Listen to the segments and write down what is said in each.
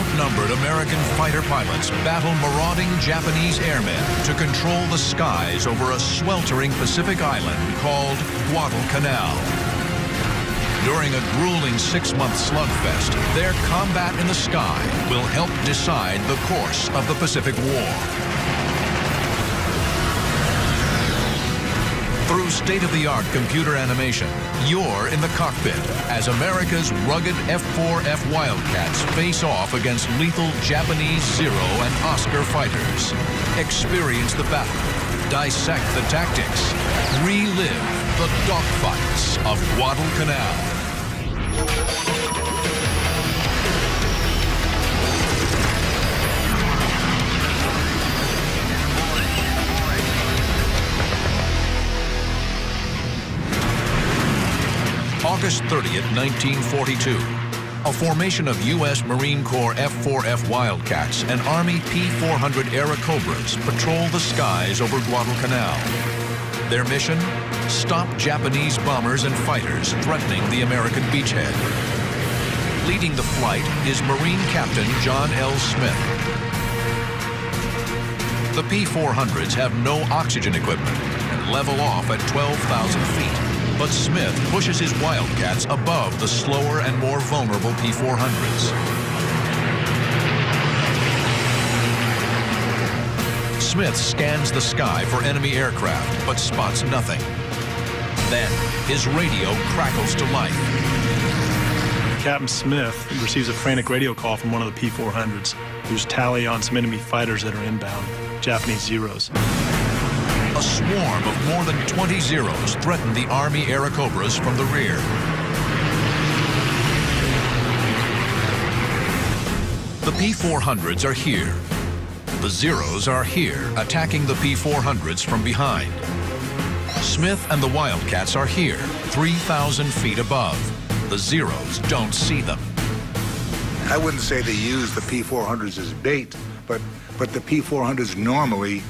Outnumbered American fighter pilots battle marauding Japanese airmen to control the skies over a sweltering Pacific island called Guadalcanal. During a grueling 6-month slugfest, their combat in the sky will help decide the course of the Pacific War. Through state-of-the-art computer animation, you're in the cockpit as America's rugged F-4F Wildcats face off against lethal Japanese Zero and Oscar fighters. Experience the battle, dissect the tactics, relive the dogfights of Guadalcanal. August 30th, 1942. A formation of U.S. Marine Corps F-4F Wildcats and Army P-400 Airacobras patrol the skies over Guadalcanal. Their mission? Stop Japanese bombers and fighters threatening the American beachhead. Leading the flight is Marine Captain John L. Smith. The P-400s have no oxygen equipment and level off at 12,000 feet. But Smith pushes his Wildcats above the slower and more vulnerable P-400s. Smith scans the sky for enemy aircraft, but spots nothing. Then, his radio crackles to life. Captain Smith receives a frantic radio call from one of the P-400s, who's tally on some enemy fighters that are inbound, Japanese Zeros. A swarm of more than 20 Zeros threaten the Army Airacobras from the rear. The P-400s are here. The Zeros are here, attacking the P-400s from behind. Smith and the Wildcats are here, 3,000 feet above. The Zeros don't see them. I wouldn't say they use the P-400s as bait, but the P-400s normally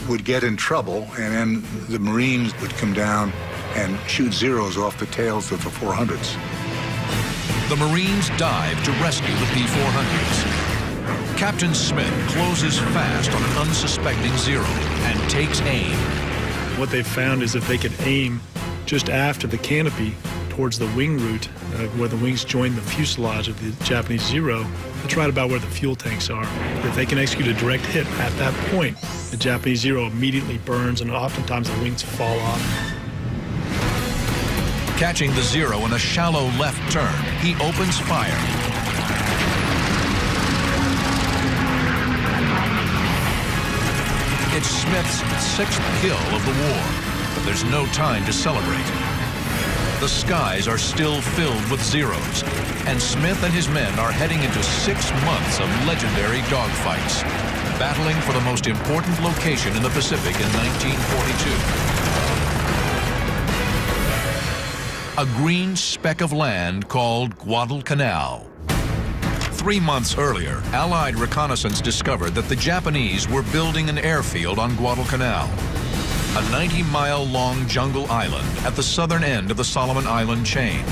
would get in trouble, and then the Marines would come down and shoot Zeros off the tails of the 400s. The Marines dive to rescue the P-400s. Captain Smith closes fast on an unsuspecting Zero and takes aim. What they found is if they could aim just after the canopy towards the wing route, where the wings join the fuselage of the Japanese Zero, that's right about where the fuel tanks are. If they can execute a direct hit at that point, the Japanese Zero immediately burns, and oftentimes the wings fall off. Catching the Zero in a shallow left turn, he opens fire. It's Smith's 6th kill of the war, but there's no time to celebrate. The skies are still filled with Zeros, and Smith and his men are heading into 6 months of legendary dogfights, battling for the most important location in the Pacific in 1942. A green speck of land called Guadalcanal. 3 months earlier, Allied reconnaissance discovered that the Japanese were building an airfield on Guadalcanal, a 90-mile-long jungle island at the southern end of the Solomon Island chain.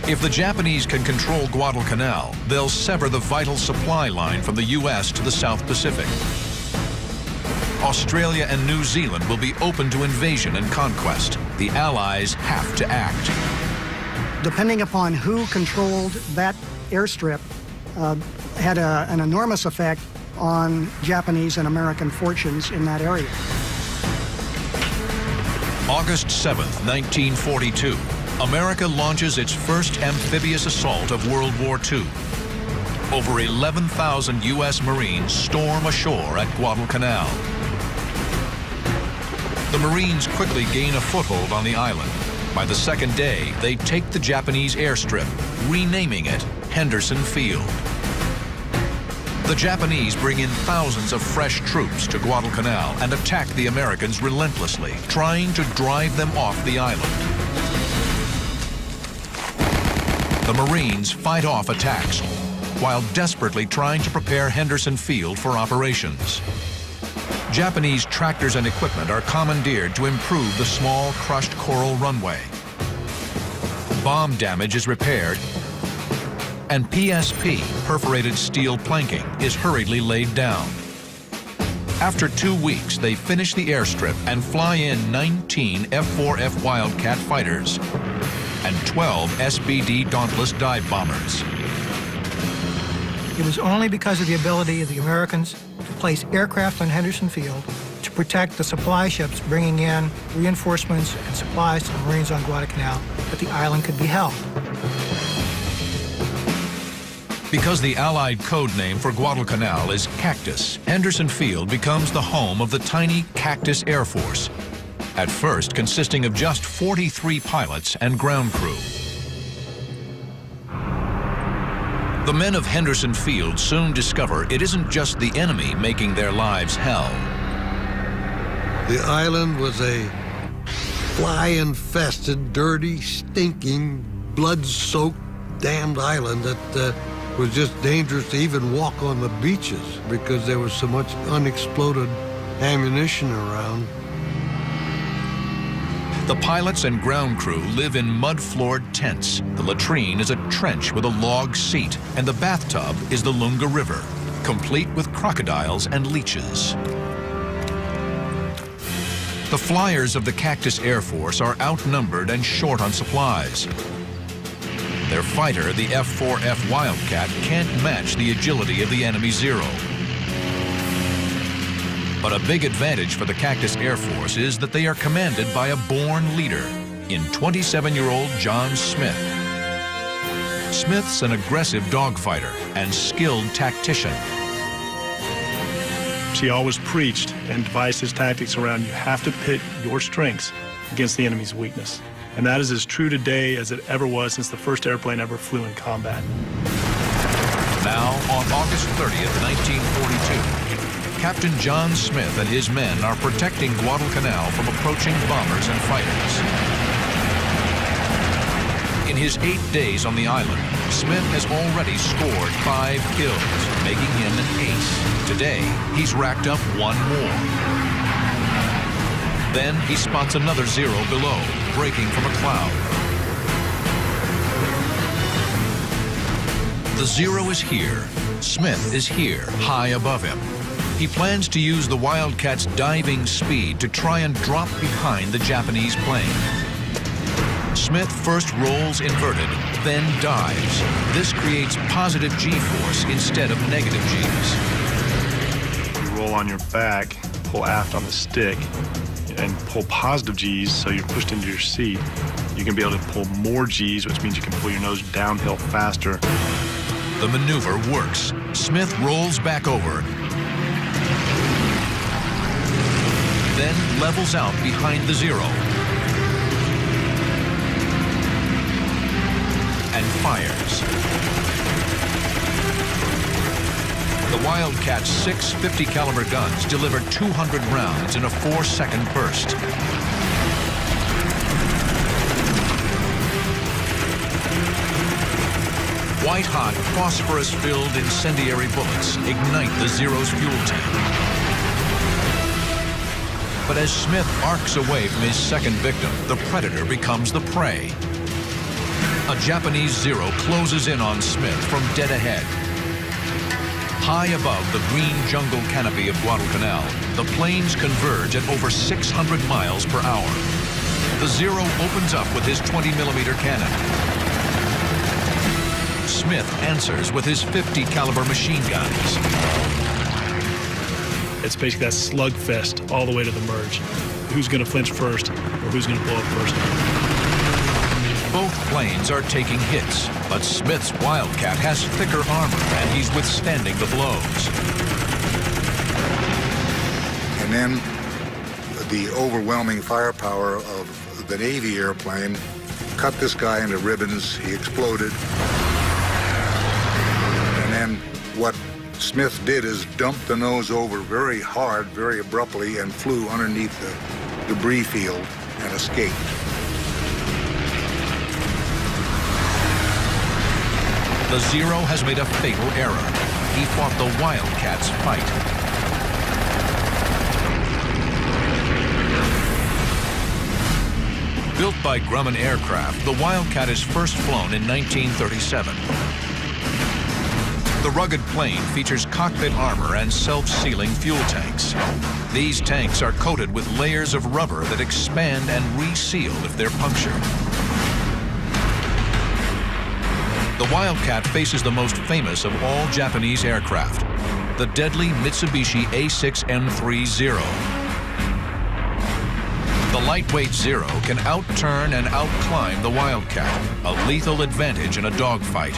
If the Japanese can control Guadalcanal, they'll sever the vital supply line from the U.S. to the South Pacific. Australia and New Zealand will be open to invasion and conquest. The Allies have to act. Depending upon who controlled that airstrip, had an enormous effect on Japanese and American fortunes in that area. August 7th, 1942, America launches its first amphibious assault of World War II. Over 11,000 U.S. Marines storm ashore at Guadalcanal. The Marines quickly gain a foothold on the island. By the second day, they take the Japanese airstrip, renaming it Henderson Field. The Japanese bring in thousands of fresh troops to Guadalcanal and attack the Americans relentlessly, trying to drive them off the island. The Marines fight off attacks while desperately trying to prepare Henderson Field for operations. Japanese tractors and equipment are commandeered to improve the small crushed coral runway. Bomb damage is repaired, and PSP, perforated steel planking, is hurriedly laid down. After 2 weeks, they finish the airstrip and fly in 19 F-4F Wildcat fighters and 12 SBD Dauntless dive bombers. It was only because of the ability of the Americans to place aircraft on Henderson Field to protect the supply ships bringing in reinforcements and supplies to the Marines on Guadalcanal that the island could be held. Because the Allied code name for Guadalcanal is Cactus, Henderson Field becomes the home of the tiny Cactus Air Force, at first consisting of just 43 pilots and ground crew. The men of Henderson Field soon discover it isn't just the enemy making their lives hell. The island was a fly-infested, dirty, stinking, blood-soaked, damned island that was just dangerous to even walk on the beaches because there was so much unexploded ammunition around. The pilots and ground crew live in mud-floored tents. The latrine is a trench with a log seat, and the bathtub is the Lunga River, complete with crocodiles and leeches. The flyers of the Cactus Air Force are outnumbered and short on supplies. Their fighter, the F-4F Wildcat, can't match the agility of the enemy Zero. But a big advantage for the Cactus Air Force is that they are commanded by a born leader in 27-year-old John Smith. Smith's an aggressive dogfighter and skilled tactician. She always preached and devised his tactics around you have to pit your strengths against the enemy's weakness. And that is as true today as it ever was since the first airplane ever flew in combat. Now, on August 30th, 1942, Captain John Smith and his men are protecting Guadalcanal from approaching bombers and fighters. In his 8 days on the island, Smith has already scored 5 kills, making him an ace. Today, he's racked up 1 more. Then he spots another Zero below, breaking from a cloud. The Zero is here. Smith is here, high above him. He plans to use the Wildcat's diving speed to try and drop behind the Japanese plane. Smith first rolls inverted, then dives. This creates positive G-force instead of negative Gs. You roll on your back, pull aft on the stick, and pull positive Gs so you're pushed into your seat. You can be able to pull more Gs, which means you can pull your nose downhill faster. The maneuver works. Smith rolls back over, then levels out behind the Zero and fires. The Wildcat's 6 .50 caliber guns deliver 200 rounds in a 4-second burst. White-hot, phosphorus-filled incendiary bullets ignite the Zero's fuel tank. But as Smith arcs away from his second victim, the predator becomes the prey. A Japanese Zero closes in on Smith from dead ahead. High above the green jungle canopy of Guadalcanal, the planes converge at over 600 miles per hour. The Zero opens up with his 20mm cannon. Smith answers with his 50 caliber machine guns. It's basically that slugfest all the way to the merge. Who's going to flinch first, or who's going to blow up first? Both planes are taking hits, but Smith's Wildcat has thicker armor, and he's withstanding the blows. And then the overwhelming firepower of the Navy airplane cut this guy into ribbons. He exploded. And then what Smith did is dump the nose over very hard, very abruptly, and flew underneath the debris field and escaped. The Zero has made a fatal error. He fought the Wildcat's fight. Built by Grumman Aircraft, the Wildcat is first flown in 1937. The rugged plane features cockpit armor and self-sealing fuel tanks. These tanks are coated with layers of rubber that expand and reseal if they're punctured. The Wildcat faces the most famous of all Japanese aircraft, the deadly Mitsubishi A6M30. The lightweight Zero can outturn and outclimb the Wildcat, a lethal advantage in a dogfight.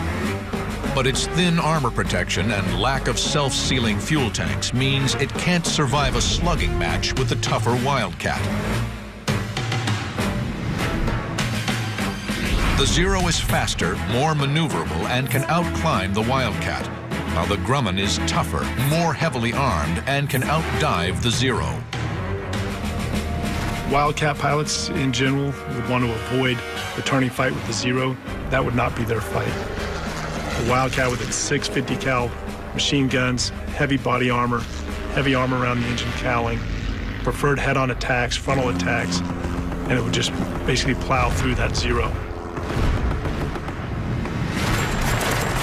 But its thin armor protection and lack of self-sealing fuel tanks means it can't survive a slugging match with the tougher Wildcat. The Zero is faster, more maneuverable, and can outclimb the Wildcat, while the Grumman is tougher, more heavily armed, and can outdive the Zero. Wildcat pilots in general would want to avoid the turning fight with the Zero. That would not be their fight. The Wildcat with its 650 cal machine guns, heavy body armor, heavy armor around the engine cowling, preferred head-on attacks, frontal attacks, and it would just basically plow through that Zero.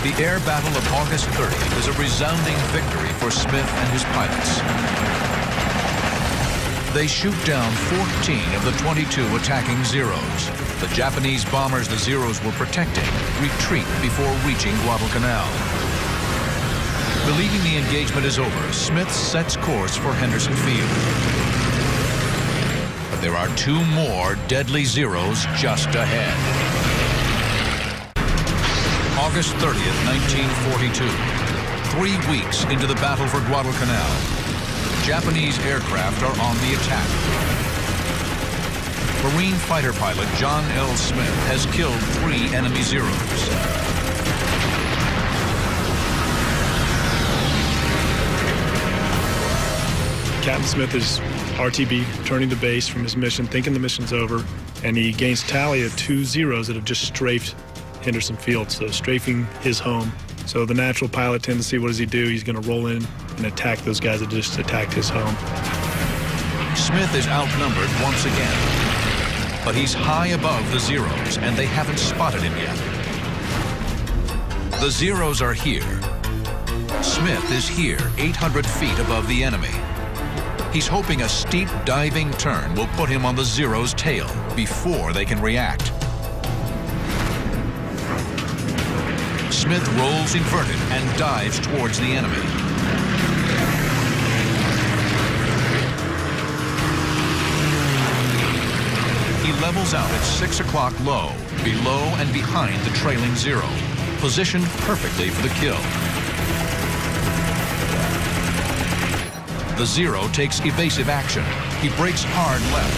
The air battle of August 30th is a resounding victory for Smith and his pilots. They shoot down 14 of the 22 attacking Zeros. The Japanese bombers the Zeros were protecting retreat before reaching Guadalcanal. Believing the engagement is over, Smith sets course for Henderson Field. But there are two more deadly Zeros just ahead. August 30th, 1942. 3 weeks into the battle for Guadalcanal, Japanese aircraft are on the attack. Marine fighter pilot John L. Smith has killed 3 enemy Zeros. Captain Smith is RTB, turning the base from his mission, thinking the mission's over, and he gains tally of 2 Zeros that have just strafed Henderson Field, so strafing his home. So the natural pilot tendency, what does he do? He's going to roll in and attack those guys that just attacked his home. Smith is outnumbered once again, but he's high above the Zeros, and they haven't spotted him yet. The Zeros are here. Smith is here, 800 feet above the enemy. He's hoping a steep diving turn will put him on the Zero's tail before they can react. Smith rolls inverted and dives towards the enemy. He levels out at 6 o'clock low, below and behind the trailing Zero, positioned perfectly for the kill. The Zero takes evasive action. He brakes hard left.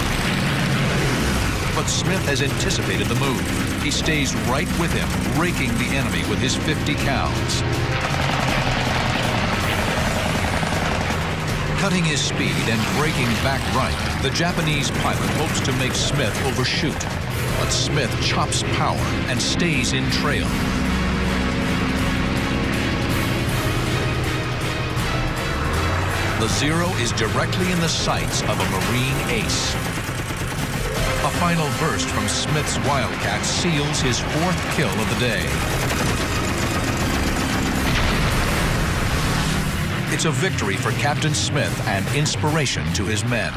But Smith has anticipated the move. He stays right with him, raking the enemy with his 50 cals. Cutting his speed and braking back right, the Japanese pilot hopes to make Smith overshoot. But Smith chops power and stays in trail. The Zero is directly in the sights of a Marine ace. A final burst from Smith's Wildcat seals his 4th kill of the day. It's a victory for Captain Smith and inspiration to his men.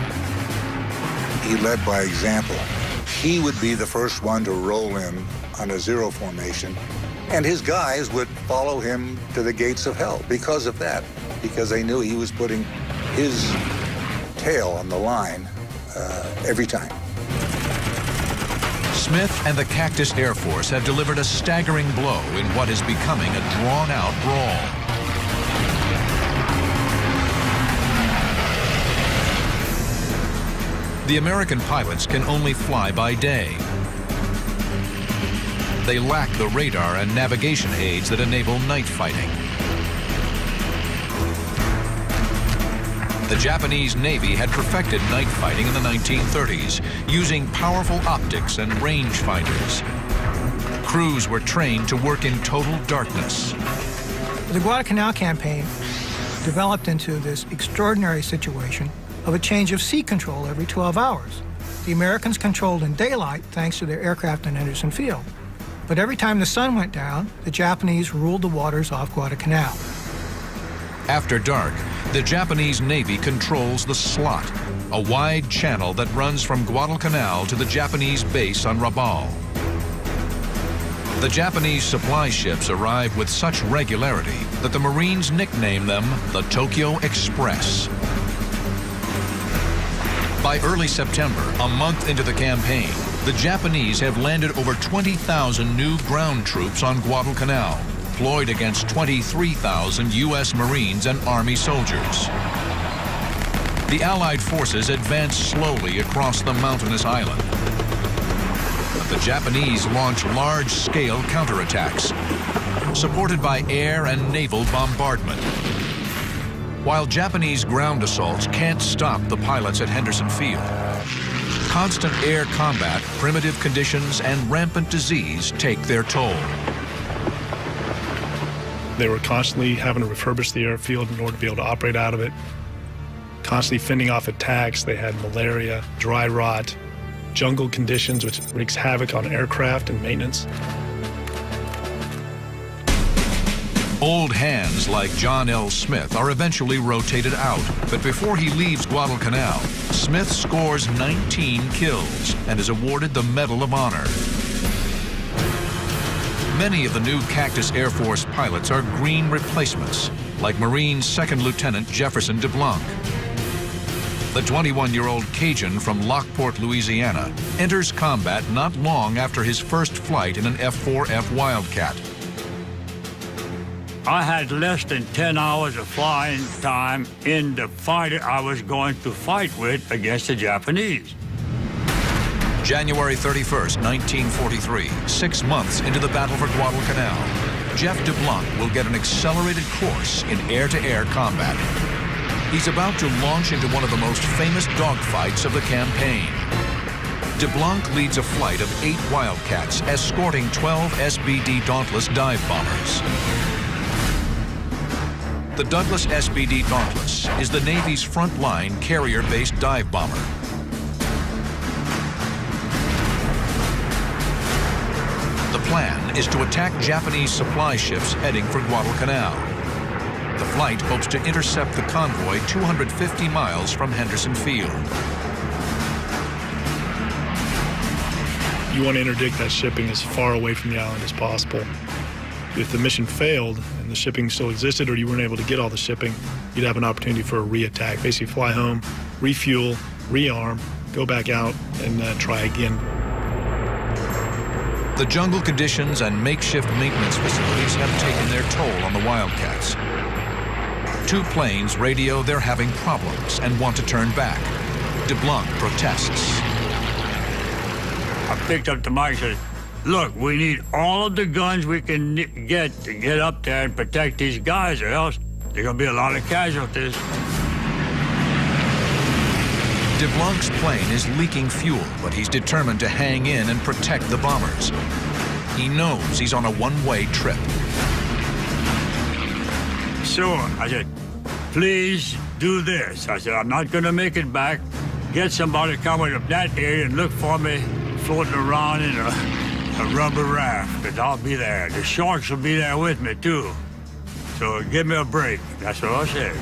He led by example. He would be the first one to roll in on a Zero formation, and his guys would follow him to the gates of hell because of that, because they knew he was putting his tail on the line every time. Smith and the Cactus Air Force have delivered a staggering blow in what is becoming a drawn-out brawl. The American pilots can only fly by day. They lack the radar and navigation aids that enable night fighting. The Japanese Navy had perfected night fighting in the 1930s, using powerful optics and rangefinders. Crews were trained to work in total darkness. The Guadalcanal campaign developed into this extraordinary situation of a change of sea control every 12 hours. The Americans controlled in daylight thanks to their aircraft in Henderson Field. But every time the sun went down, the Japanese ruled the waters off Guadalcanal. After dark, the Japanese Navy controls the Slot, a wide channel that runs from Guadalcanal to the Japanese base on Rabaul. The Japanese supply ships arrive with such regularity that the Marines nickname them the Tokyo Express. By early September, a month into the campaign, the Japanese have landed over 20,000 new ground troops on Guadalcanal, deployed against 23,000 U.S. Marines and Army soldiers. The Allied forces advance slowly across the mountainous island. But the Japanese launch large-scale counterattacks, supported by air and naval bombardment. While Japanese ground assaults can't stop the pilots at Henderson Field, constant air combat, primitive conditions, and rampant disease take their toll. They were constantly having to refurbish the airfield in order to be able to operate out of it. Constantly fending off attacks. They had malaria, dry rot, jungle conditions, which wreaks havoc on aircraft and maintenance. Old hands like John L. Smith are eventually rotated out, but before he leaves Guadalcanal, Smith scores 19 kills and is awarded the Medal of Honor. Many of the new Cactus Air Force pilots are green replacements, like Marine Second Lieutenant Jefferson DeBlanc. The 21-year-old Cajun from Lockport, Louisiana, enters combat not long after his first flight in an F-4F Wildcat. I had less than 10 hours of flying time in the fighter I was going to fight with against the Japanese. January 31st, 1943, 6 months into the battle for Guadalcanal, Jeff DeBlanc will get an accelerated course in air-to-air combat. He's about to launch into one of the most famous dogfights of the campaign. DeBlanc leads a flight of 8 Wildcats, escorting 12 SBD Dauntless dive bombers. The Douglas SBD Dauntless is the Navy's frontline carrier-based dive bomber. The plan is to attack Japanese supply ships heading for Guadalcanal. The flight hopes to intercept the convoy 250 miles from Henderson Field. You want to interdict that shipping as far away from the island as possible. If the mission failed and the shipping still existed, or you weren't able to get all the shipping, you'd have an opportunity for a re-attack. Basically fly home, refuel, rearm, go back out, and try again. The jungle conditions and makeshift maintenance facilities have taken their toll on the Wildcats. 2 planes radio they're having problems and want to turn back. DeBlanc protests. I picked up the mic and said, look, we need all of the guns we can get to get up there and protect these guys, or else there are going to be a lot of casualties. DeBlanc's plane is leaking fuel, but he's determined to hang in and protect the bombers. He knows he's on a one-way trip. So I said, please do this. I said, I'm not going to make it back. Get somebody coming up that area and look for me floating around in a rubber raft, because I'll be there. The sharks will be there with me, too. So give me a break. That's what I said.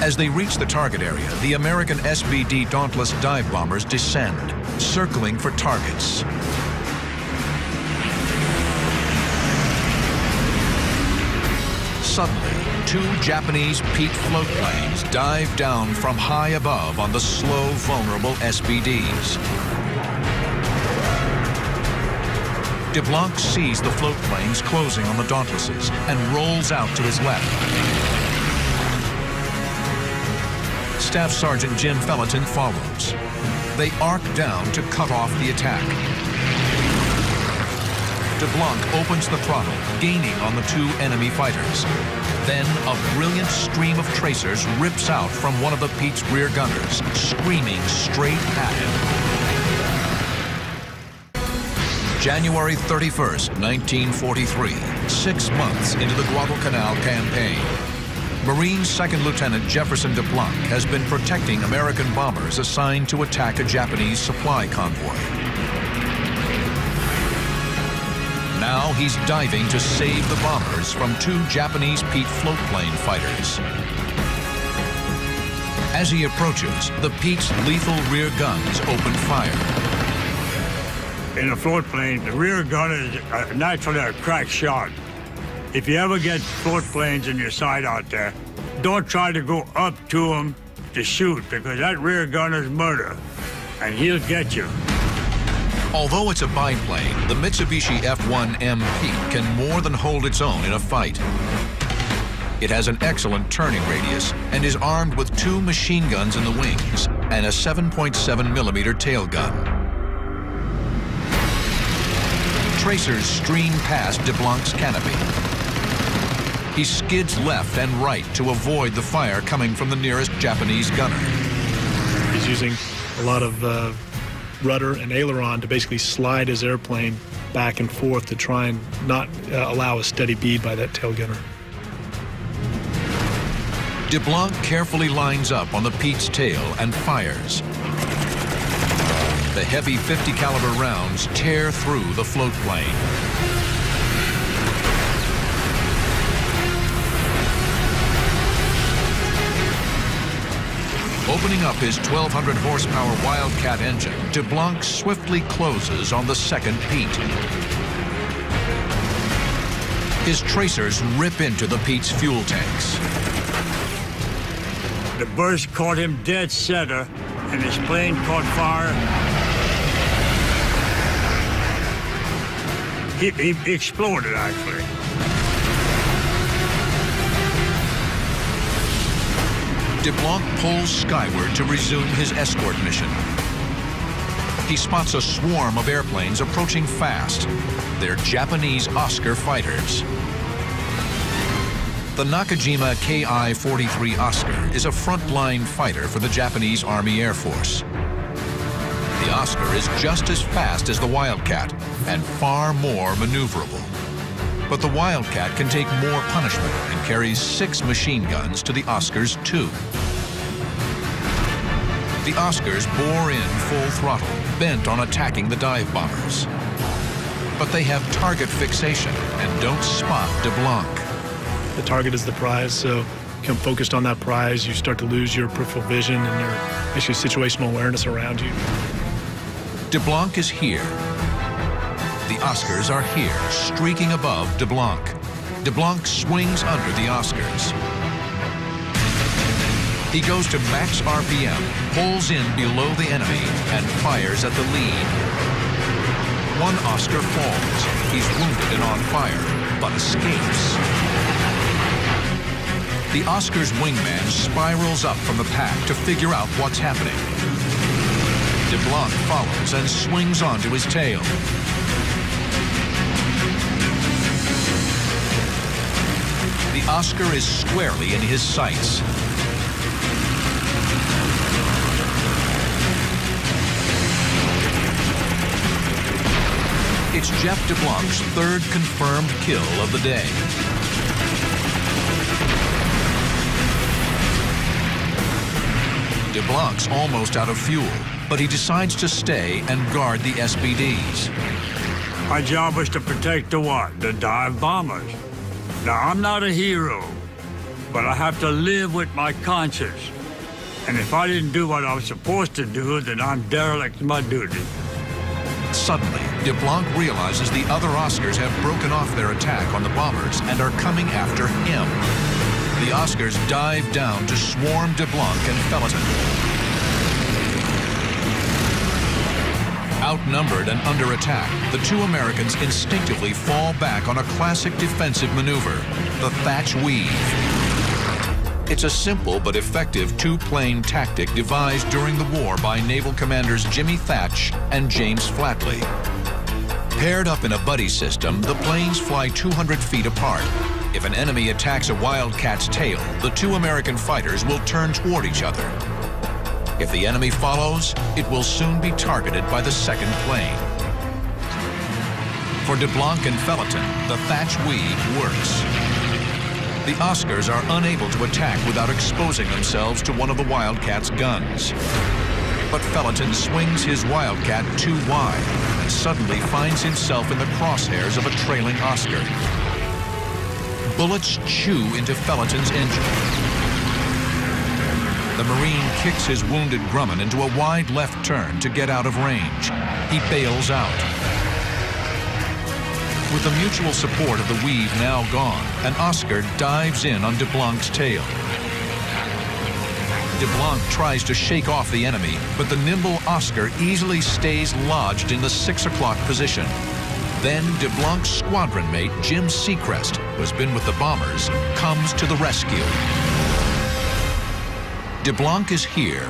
As they reach the target area, the American SBD Dauntless dive bombers descend, circling for targets. Suddenly, 2 Japanese Pete float planes dive down from high above on the slow, vulnerable SBDs. DeBlanc sees the float planes closing on the Dauntlesses and rolls out to his left. Staff Sergeant Jim Felleton follows. They arc down to cut off the attack. DeBlanc opens the throttle, gaining on the 2 enemy fighters. Then a brilliant stream of tracers rips out from one of the Pete's rear gunners, screaming straight at him. January 31st, 1943, 6 months into the Guadalcanal campaign. Marine Second Lieutenant Jefferson DeBlanc has been protecting American bombers assigned to attack a Japanese supply convoy. Now he's diving to save the bombers from 2 Japanese Pete floatplane fighters. As he approaches, the Pete's lethal rear guns open fire. In a floatplane, the rear gun is naturally a crack shot. If you ever get floatplanes in your sight out there, don't try to go up to them to shoot, because that rear gun is murder, and he'll get you. Although it's a biplane, the Mitsubishi F1M Pete can more than hold its own in a fight. It has an excellent turning radius and is armed with 2 machine guns in the wings and a 7.7mm tail gun. Tracers stream past DeBlanc's canopy. He skids left and right to avoid the fire coming from the nearest Japanese gunner. He's using a lot of rudder and aileron to basically slide his airplane back and forth to try and not allow a steady bead by that tail gunner. DeBlanc carefully lines up on the Pete's tail and fires. The heavy .50 caliber rounds tear through the float plane. Opening up his 1,200 horsepower Wildcat engine, DeBlanc swiftly closes on the second Pete. His tracers rip into the Pete's fuel tanks. The burst caught him dead center, and his plane caught fire. He exploded, actually. DeBlanc pulls skyward to resume his escort mission. He spots a swarm of airplanes approaching fast. They're Japanese Oscar fighters. The Nakajima Ki-43 Oscar is a frontline fighter for the Japanese Army Air Force. The Oscar is just as fast as the Wildcat and far more maneuverable. But the Wildcat can take more punishment and carries 6 machine guns to the Oscar's 2. The Oscars bore in full throttle, bent on attacking the dive bombers. But they have target fixation and don't spot DeBlanc. The target is the prize, so you become focused on that prize, you start to lose your peripheral vision and your actually situational awareness around you. DeBlanc is here. The Oscars are here, streaking above DeBlanc. DeBlanc swings under the Oscars. He goes to max RPM, pulls in below the enemy, and fires at the lead. One Oscar falls. He's wounded and on fire, but escapes. The Oscar's wingman spirals up from the pack to figure out what's happening. DeBlanc follows and swings onto his tail. The Oscar is squarely in his sights. It's Jeff DeBlanc's 3rd confirmed kill of the day. DeBlanc's almost out of fuel, but he decides to stay and guard the SBDs. My job was to protect the what? The dive bombers. Now, I'm not a hero, but I have to live with my conscience. And if I didn't do what I was supposed to do, then I'm derelict in my duty. Suddenly, DeBlanc realizes the other Oscars have broken off their attack on the bombers and are coming after him. The Oscars dive down to swarm DeBlanc and Felton. Outnumbered and under attack, the 2 Americans instinctively fall back on a classic defensive maneuver, the Thatch Weave. It's a simple but effective 2-plane tactic devised during the war by naval commanders Jimmy Thatch and James Flatley. Paired up in a buddy system, the planes fly 200 feet apart. If an enemy attacks a Wildcat's tail, the 2 American fighters will turn toward each other. If the enemy follows, it will soon be targeted by the second plane. For DeBlanc and Felton, the Thatch Weave works. The Oscars are unable to attack without exposing themselves to one of the Wildcat's guns. But Felton swings his Wildcat too wide and suddenly finds himself in the crosshairs of a trailing Oscar. Bullets chew into Felton's engine. The Marine kicks his wounded Grumman into a wide left turn to get out of range. He bails out. With the mutual support of the weave now gone, an Oscar dives in on DeBlanc's tail. DeBlanc tries to shake off the enemy, but the nimble Oscar easily stays lodged in the 6 o'clock position. Then DeBlanc's squadron mate, Jim Seacrest, who has been with the bombers, comes to the rescue. DeBlanc is here.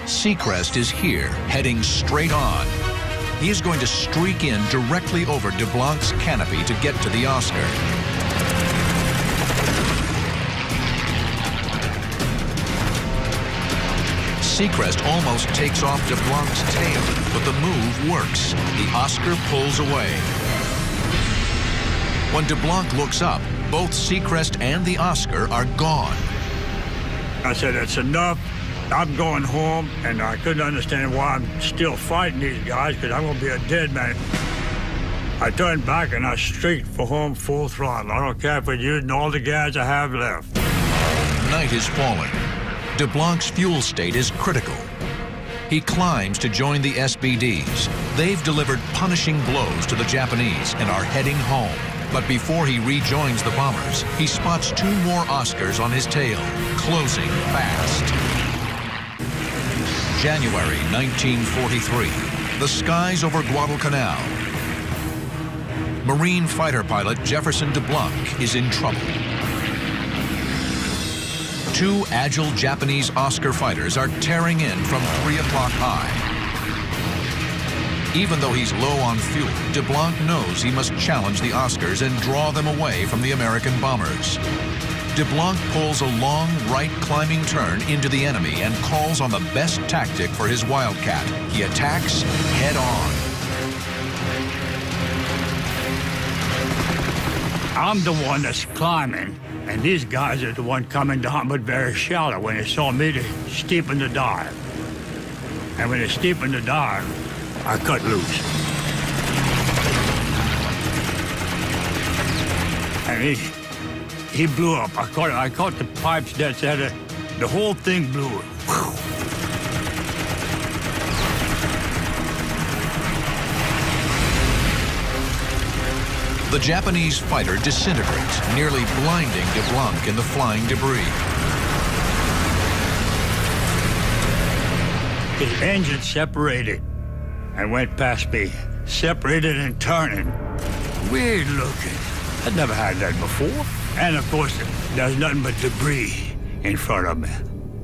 Seacrest is here, heading straight on. He is going to streak in directly over DeBlanc's canopy to get to the Oscar. Seacrest almost takes off DeBlanc's tail, but the move works. The Oscar pulls away. When DeBlanc looks up, both Seacrest and the Oscar are gone. I said, "It's enough. I'm going home," and I couldn't understand why I'm still fighting these guys, because I'm going to be a dead man. I turned back and I streaked for home full throttle. I don't care if we're using all the gas I have left. Night is falling. DeBlanc's fuel state is critical. He climbs to join the SBDs. They've delivered punishing blows to the Japanese and are heading home. But before he rejoins the bombers, he spots 2 more Oscars on his tail, closing fast. January 1943, the skies over Guadalcanal. Marine fighter pilot Jefferson DeBlanc is in trouble. 2 agile Japanese Oscar fighters are tearing in from 3 o'clock high. Even though he's low on fuel, DeBlanc knows he must challenge the Oscars and draw them away from the American bombers. DeBlanc pulls a long right climbing turn into the enemy and calls on the best tactic for his Wildcat. He attacks head on. I'm the one that's climbing, and these guys are the one coming down, but very shallow. When they saw me, they steepened the dive. And when they steepened the dive, I cut loose. And he blew up. I caught the pipes that said it. The whole thing blew. The Japanese fighter disintegrates, nearly blinding DeBlanc in the flying debris. His engine separated and went past me, separated and turning. Weird looking. I'd never had that before. And of course, there's nothing but debris in front of me,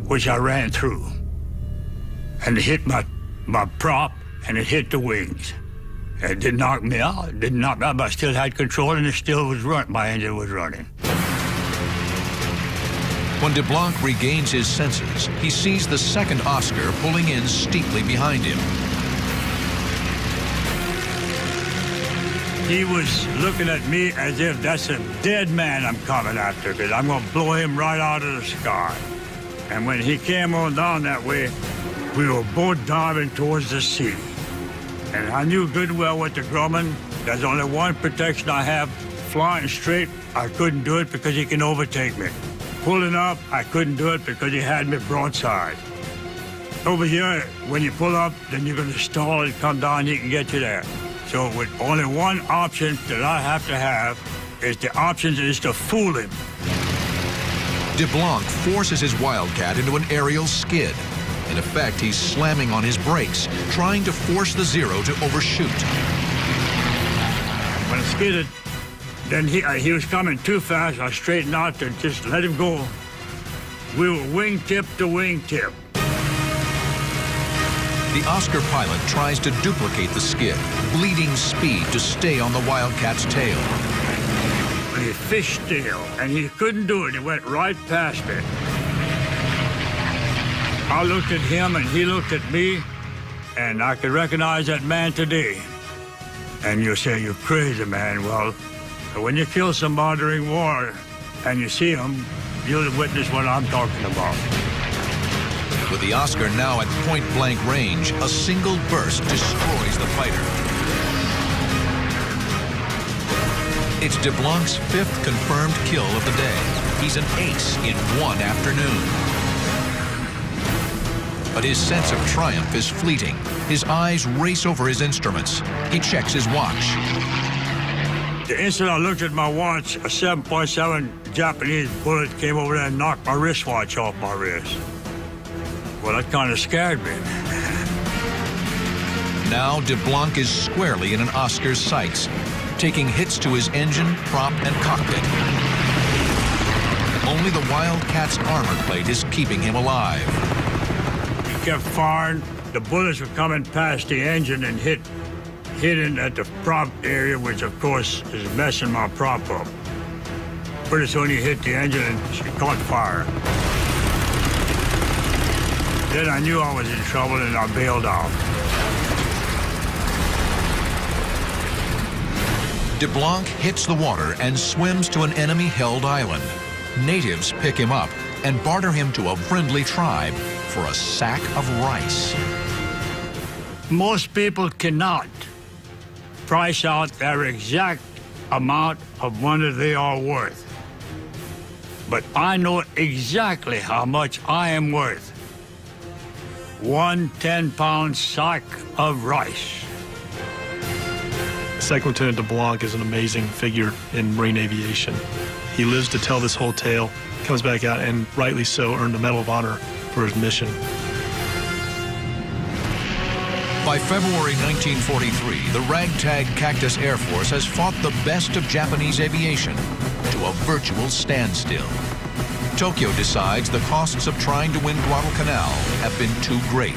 which I ran through. And it hit my prop, and it hit the wings. It didn't knock me out. It didn't knock me out, but I still had control, and it still was running. My engine was running. When DeBlanc regains his senses, he sees the second Oscar pulling in steeply behind him. He was looking at me as if that's a dead man I'm coming after, because I'm going to blow him right out of the sky. And when he came on down that way, we were both diving towards the sea. And I knew good well with the Grumman, there's only one protection I have. Flying straight, I couldn't do it because he can overtake me. Pulling up, I couldn't do it because he had me broadside. Over here, when you pull up, then you're going to stall and come down, he can get you there. So with only one option that I have to have is the option is to fool him. DeBlanc forces his Wildcat into an aerial skid. In effect, he's slamming on his brakes, trying to force the Zero to overshoot. When I skidded, then he was coming too fast. I straightened out to just let him go. We were wingtip to wingtip. The Oscar pilot tries to duplicate the skid, bleeding speed to stay on the Wildcat's tail. He fishtailed, and he couldn't do it. He went right past me. I looked at him, and he looked at me, and I could recognize that man today. And you say, "You're crazy, man." Well, when you kill somebody during war, and you see him, you'll witness what I'm talking about. With the Oscar now at point-blank range, a single burst destroys the fighter. It's DeBlanc's 5th confirmed kill of the day. He's an ace in one afternoon. But his sense of triumph is fleeting. His eyes race over his instruments. He checks his watch. The instant I looked at my watch, a 7.7 Japanese bullet came over there and knocked my wristwatch off my wrist. Well, that kind of scared me. Now DeBlanc is squarely in an Oscar's sights, taking hits to his engine, prop, and cockpit. Only the Wildcat's armor plate is keeping him alive. He kept firing. The bullets were coming past the engine and hitting at the prop area, which of course is messing my prop up. Pretty soon he hit the engine and she caught fire. Then I knew I was in trouble and I bailed out. DeBlanc hits the water and swims to an enemy-held island. Natives pick him up and barter him to a friendly tribe for a sack of rice. Most people cannot price out their exact amount of money they are worth. But I know exactly how much I am worth. 1 10-pound sack of rice. Second Lieutenant DeBlanc is an amazing figure in Marine aviation. He lives to tell this whole tale, comes back out, and rightly so, earned the Medal of Honor for his mission. By February 1943, the ragtag Cactus Air Force has fought the best of Japanese aviation to a virtual standstill. Tokyo decides the costs of trying to win Guadalcanal have been too great.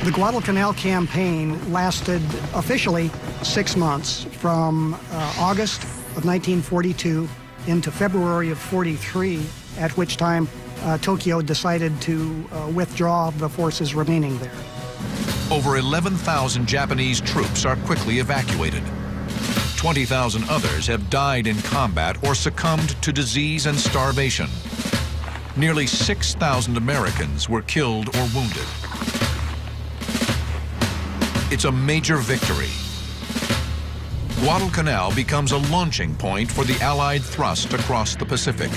The Guadalcanal campaign lasted officially 6 months, from August of 1942 into February of 43, at which time Tokyo decided to withdraw the forces remaining there. Over 11,000 Japanese troops are quickly evacuated. 20,000 others have died in combat or succumbed to disease and starvation. Nearly 6,000 Americans were killed or wounded. It's a major victory. Guadalcanal becomes a launching point for the Allied thrust across the Pacific.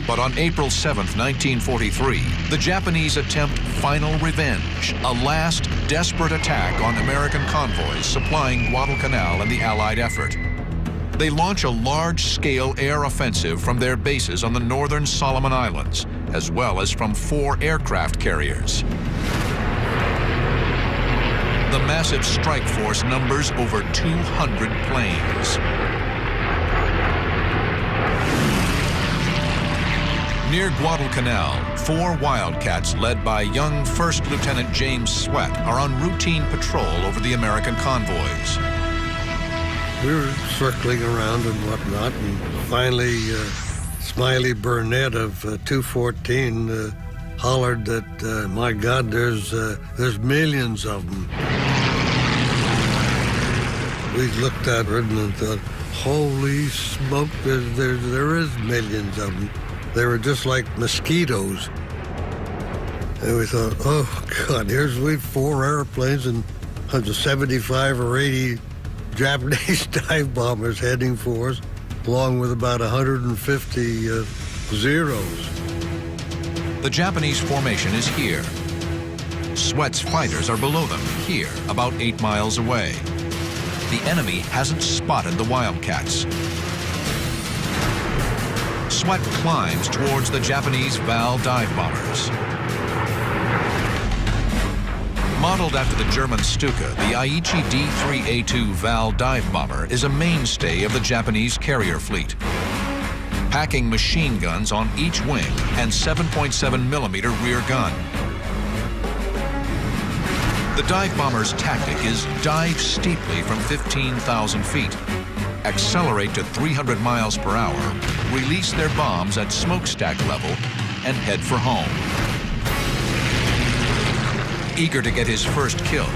But on April 7, 1943, the Japanese attempt final revenge, a last desperate attack on American convoys supplying Guadalcanal and the Allied effort. They launch a large-scale air offensive from their bases on the northern Solomon Islands, as well as from 4 aircraft carriers. The massive strike force numbers over 200 planes. Near Guadalcanal, 4 Wildcats led by young First Lieutenant James Sweat are on routine patrol over the American convoys. We were circling around and whatnot, and finally Smiley Burnett of 214 hollered that, my God, there's millions of them. We looked at it and thought, holy smoke, there is millions of them. They were just like mosquitoes. And we thought, oh, God, we have 4 airplanes and 75 or 80 Japanese dive bombers heading for us, along with about 150 Zeros. The Japanese formation is here. Sweat's fighters are below them, here, about 8 miles away. The enemy hasn't spotted the Wildcats. Sweat climbs towards the Japanese Val dive bombers. Modeled after the German Stuka, the Aichi D-3A2 Val dive bomber is a mainstay of the Japanese carrier fleet, packing machine guns on each wing and 7.7mm rear gun. The dive bomber's tactic is dive steeply from 15,000 feet, accelerate to 300 miles per hour, release their bombs at smokestack level, and head for home. Eager to get his first kill,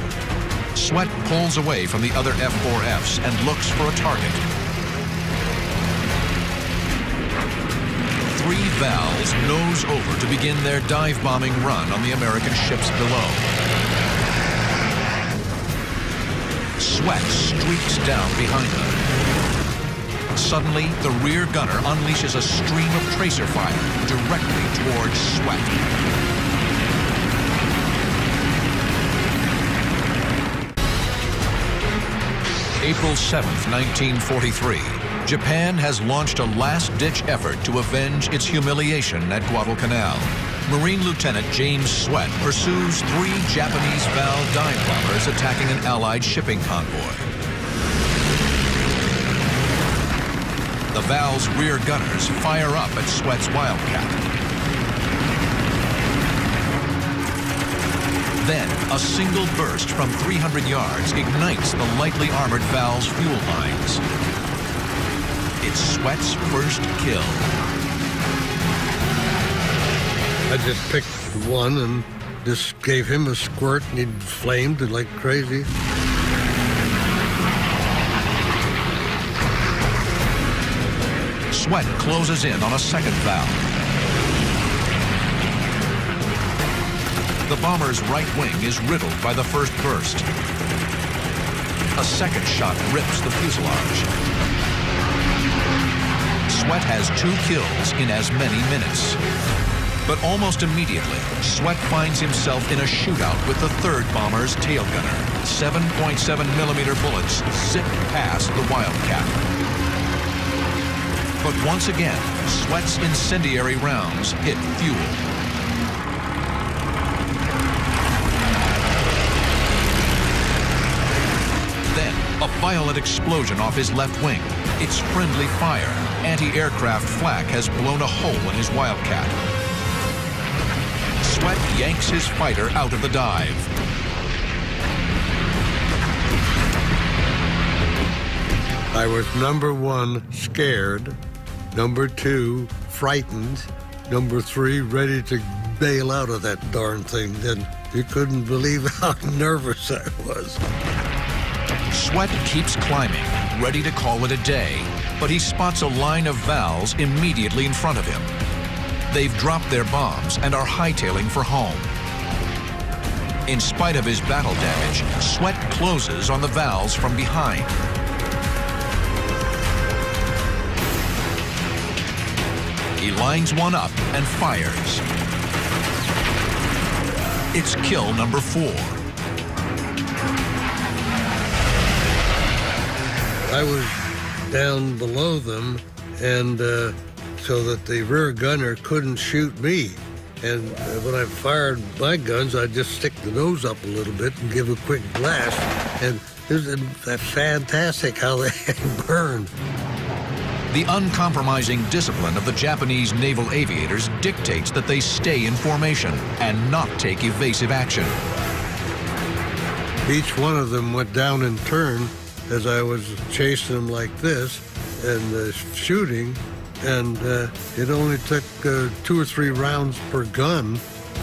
Sweat pulls away from the other F-4Fs and looks for a target. 3 valves nose over to begin their dive-bombing run on the American ships below. Sweat streaks down behind them. Suddenly, the rear gunner unleashes a stream of tracer fire directly towards Sweat. April 7th, 1943. Japan has launched a last-ditch effort to avenge its humiliation at Guadalcanal. Marine Lieutenant James Sweat pursues 3 Japanese Val dive bombers attacking an Allied shipping convoy. The Val's rear gunners fire up at Sweat's Wildcat. Then, a single burst from 300 yards ignites the lightly armored Val's fuel lines. It's Sweat's first kill. I just picked one and just gave him a squirt, and he flamed like crazy. Sweat closes in on a second valve. The bomber's right wing is riddled by the first burst. A second shot rips the fuselage. Sweat has 2 kills in as many minutes. But almost immediately, Sweat finds himself in a shootout with the third bomber's tail gunner. 7.7mm bullets zip past the Wildcat. But once again, Sweat's incendiary rounds hit fuel. A violent explosion off his left wing. It's friendly fire. Anti-aircraft flak has blown a hole in his Wildcat. Sweat yanks his fighter out of the dive. I was number 1, scared. Number 2, frightened. Number 3, ready to bail out of that darn thing. Then you couldn't believe how nervous I was. Sweat keeps climbing, ready to call it a day, but he spots a line of Vals immediately in front of him. They've dropped their bombs and are hightailing for home. In spite of his battle damage, Sweat closes on the Vals from behind. He lines one up and fires. It's kill number 4. I was down below them, and so that the rear gunner couldn't shoot me. And when I fired my guns, I'd just stick the nose up a little bit and give a quick blast. And it was fantastic how they burned. The uncompromising discipline of the Japanese naval aviators dictates that they stay in formation and not take evasive action. Each one of them went down in turn as I was chasing them like this and shooting, and it only took 2 or 3 rounds per gun,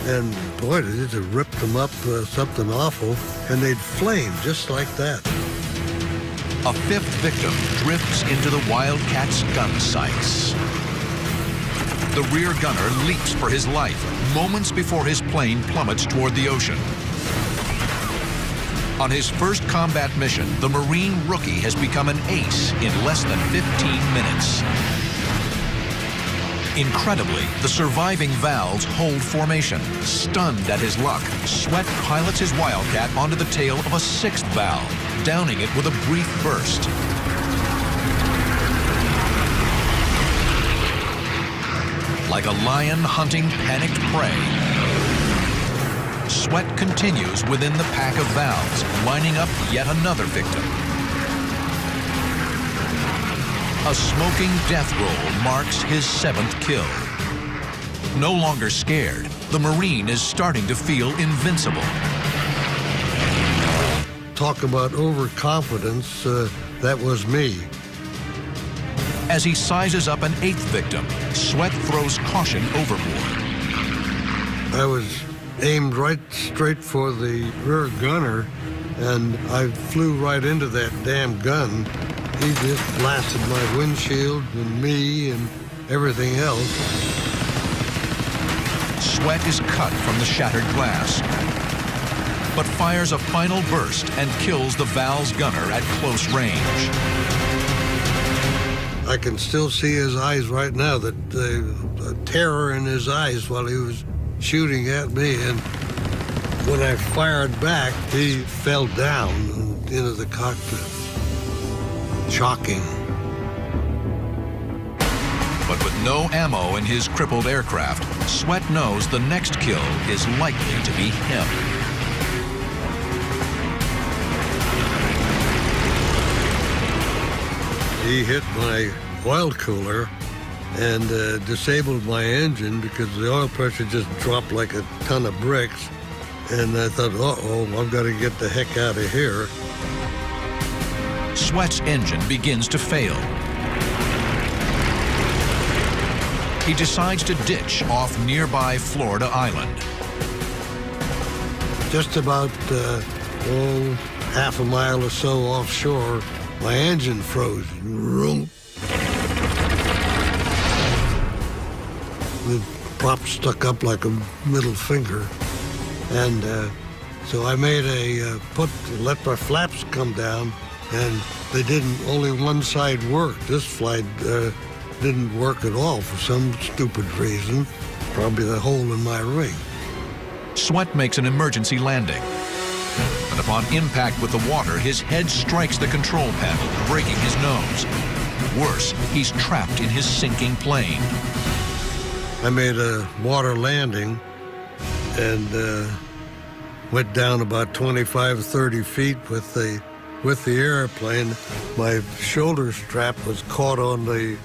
and boy, it just ripped them up something awful, and they'd flame just like that. A 5th victim drifts into the Wildcat's gun sights. The rear gunner leaps for his life moments before his plane plummets toward the ocean. On his first combat mission, the Marine rookie has become an ace in less than 15 minutes. Incredibly, the surviving Vals hold formation. Stunned at his luck, Sweat pilots his Wildcat onto the tail of a 6th Val, downing it with a brief burst. Like a lion hunting panicked prey, Sweat continues within the pack of Vals, lining up yet another victim. A smoking death roll marks his 7th kill. No longer scared, the Marine is starting to feel invincible. Talk about overconfidence, that was me. As he sizes up an 8th victim, Sweat throws caution overboard. I was aimed right straight for the rear gunner, and I flew right into that damn gun. He just blasted my windshield and me and everything else. Sweat is cut from the shattered glass, but fires a final burst and kills the Val's gunner at close range. I can still see his eyes right now, the terror in his eyes while he was shooting at me. And when I fired back, he fell down into the cockpit. Shocking. But with no ammo in his crippled aircraft, Sweat knows the next kill is likely to be him. He hit my oil cooler and disabled my engine because the oil pressure just dropped like a ton of bricks. And I thought, uh-oh, I've got to get the heck out of here. Sweat's engine begins to fail. He decides to ditch off nearby Florida Island. Just about, half a mile or so offshore, my engine froze. The prop stuck up like a middle finger. And so I made let my flaps come down, and they didn't, only one side worked. This flight didn't work at all for some stupid reason, probably the hole in my ring. Sweat makes an emergency landing. But upon impact with the water, his head strikes the control panel, breaking his nose. Worse, he's trapped in his sinking plane. I made a water landing and went down about 25, 30 feet with the airplane. My shoulder strap was caught on the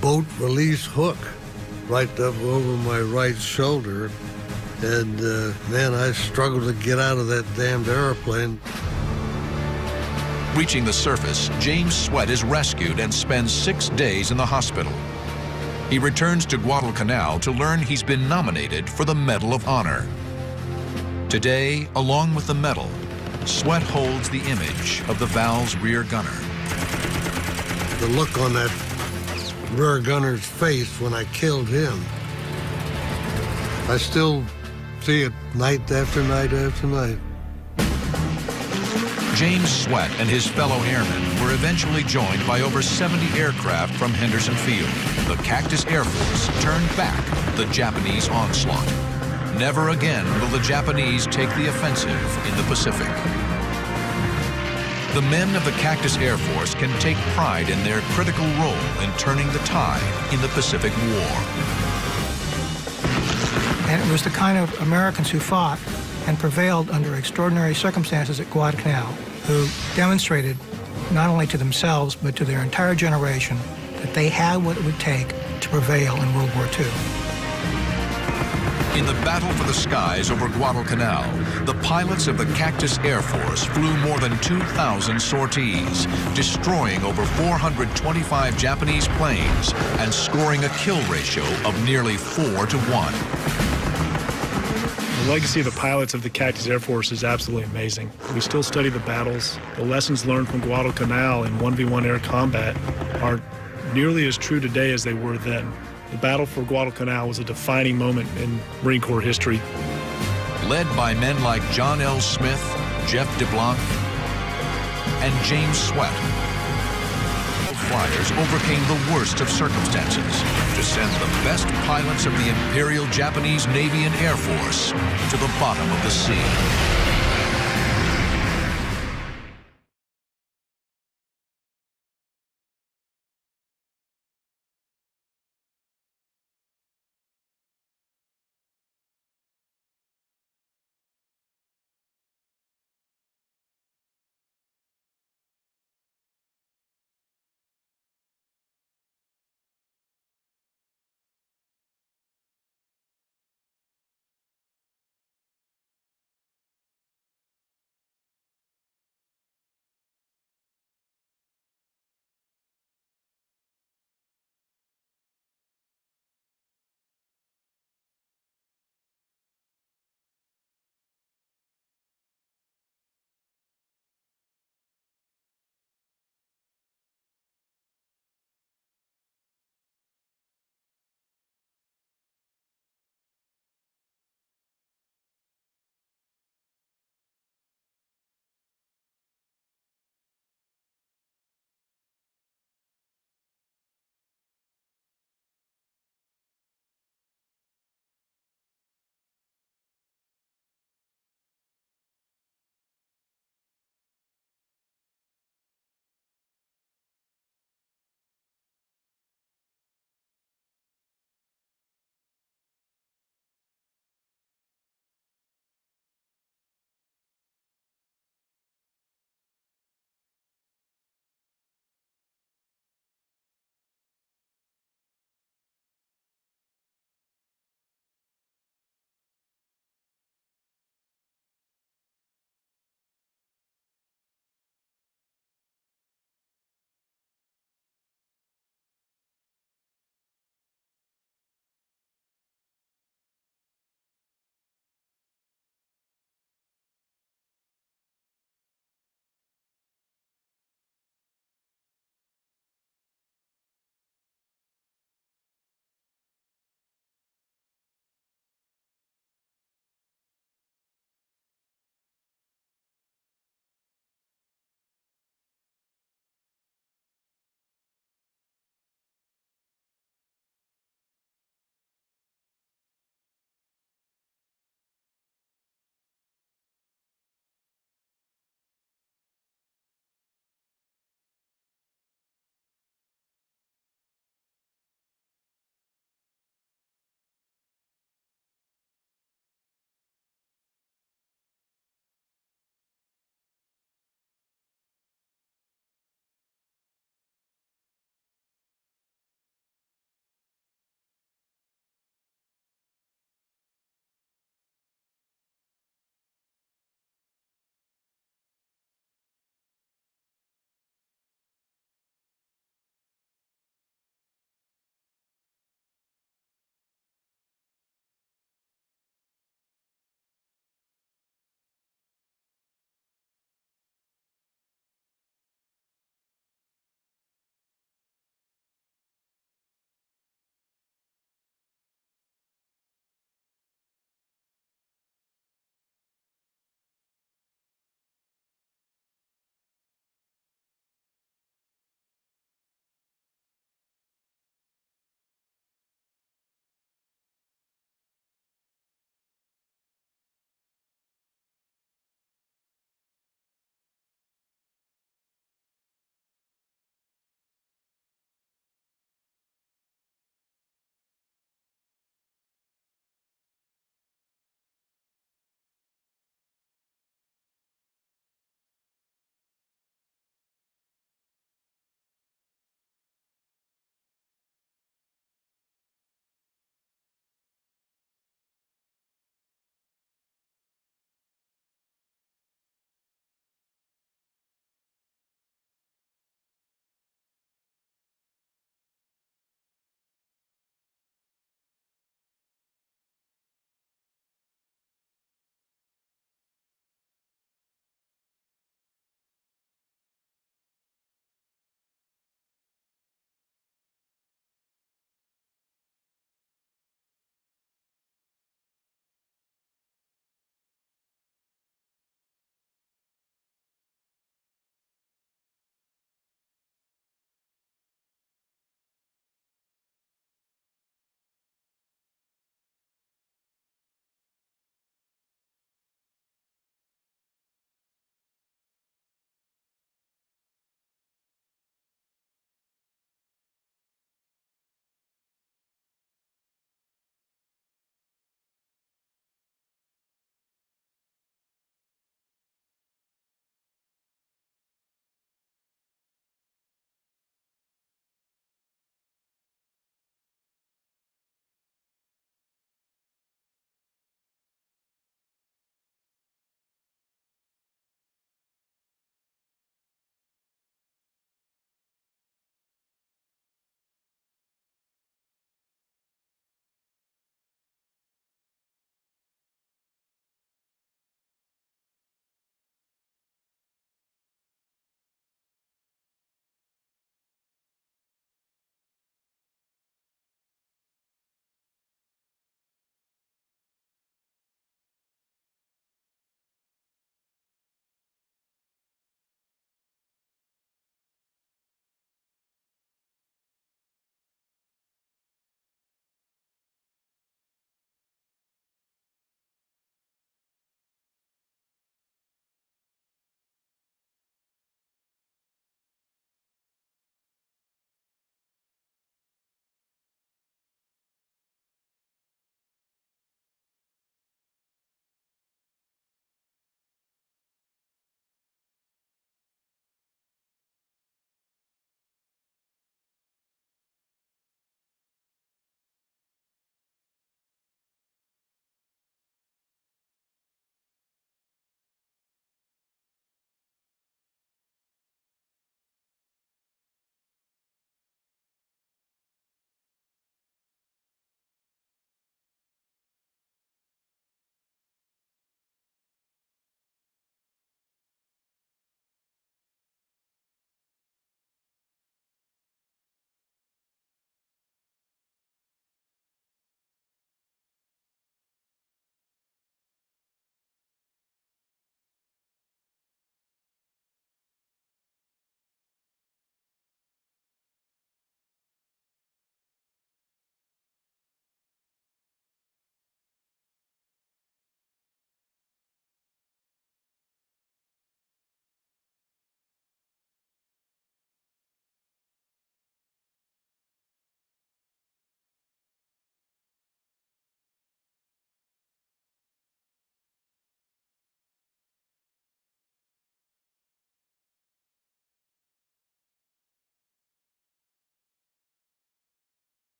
boat release hook right up over my right shoulder. And man, I struggled to get out of that damned airplane. Reaching the surface, James Sweat is rescued and spends 6 days in the hospital. He returns to Guadalcanal to learn he's been nominated for the Medal of Honor. Today, along with the medal, Sweat holds the image of the Val's rear gunner. The look on that rear gunner's face when I killed him, I still see it night after night after night. James Sweat and his fellow airmen were eventually joined by over 70 aircraft from Henderson Field. The Cactus Air Force turned back the Japanese onslaught. Never again will the Japanese take the offensive in the Pacific. The men of the Cactus Air Force can take pride in their critical role in turning the tide in the Pacific War. And it was the kind of Americans who fought and prevailed under extraordinary circumstances at Guadalcanal, who demonstrated not only to themselves but to their entire generation that they had what it would take to prevail in World War II. In the battle for the skies over Guadalcanal, the pilots of the Cactus Air Force flew more than 2,000 sorties, destroying over 425 Japanese planes and scoring a kill ratio of nearly 4 to 1. The legacy of the pilots of the Cactus Air Force is absolutely amazing. We still study the battles. The lessons learned from Guadalcanal in 1v1 air combat are nearly as true today as they were then. The battle for Guadalcanal was a defining moment in Marine Corps history. Led by men like John L. Smith, Jeff DeBlanc, and James Sweat, flyers overcame the worst of circumstances to send the best pilots of the Imperial Japanese Navy and Air Force to the bottom of the sea.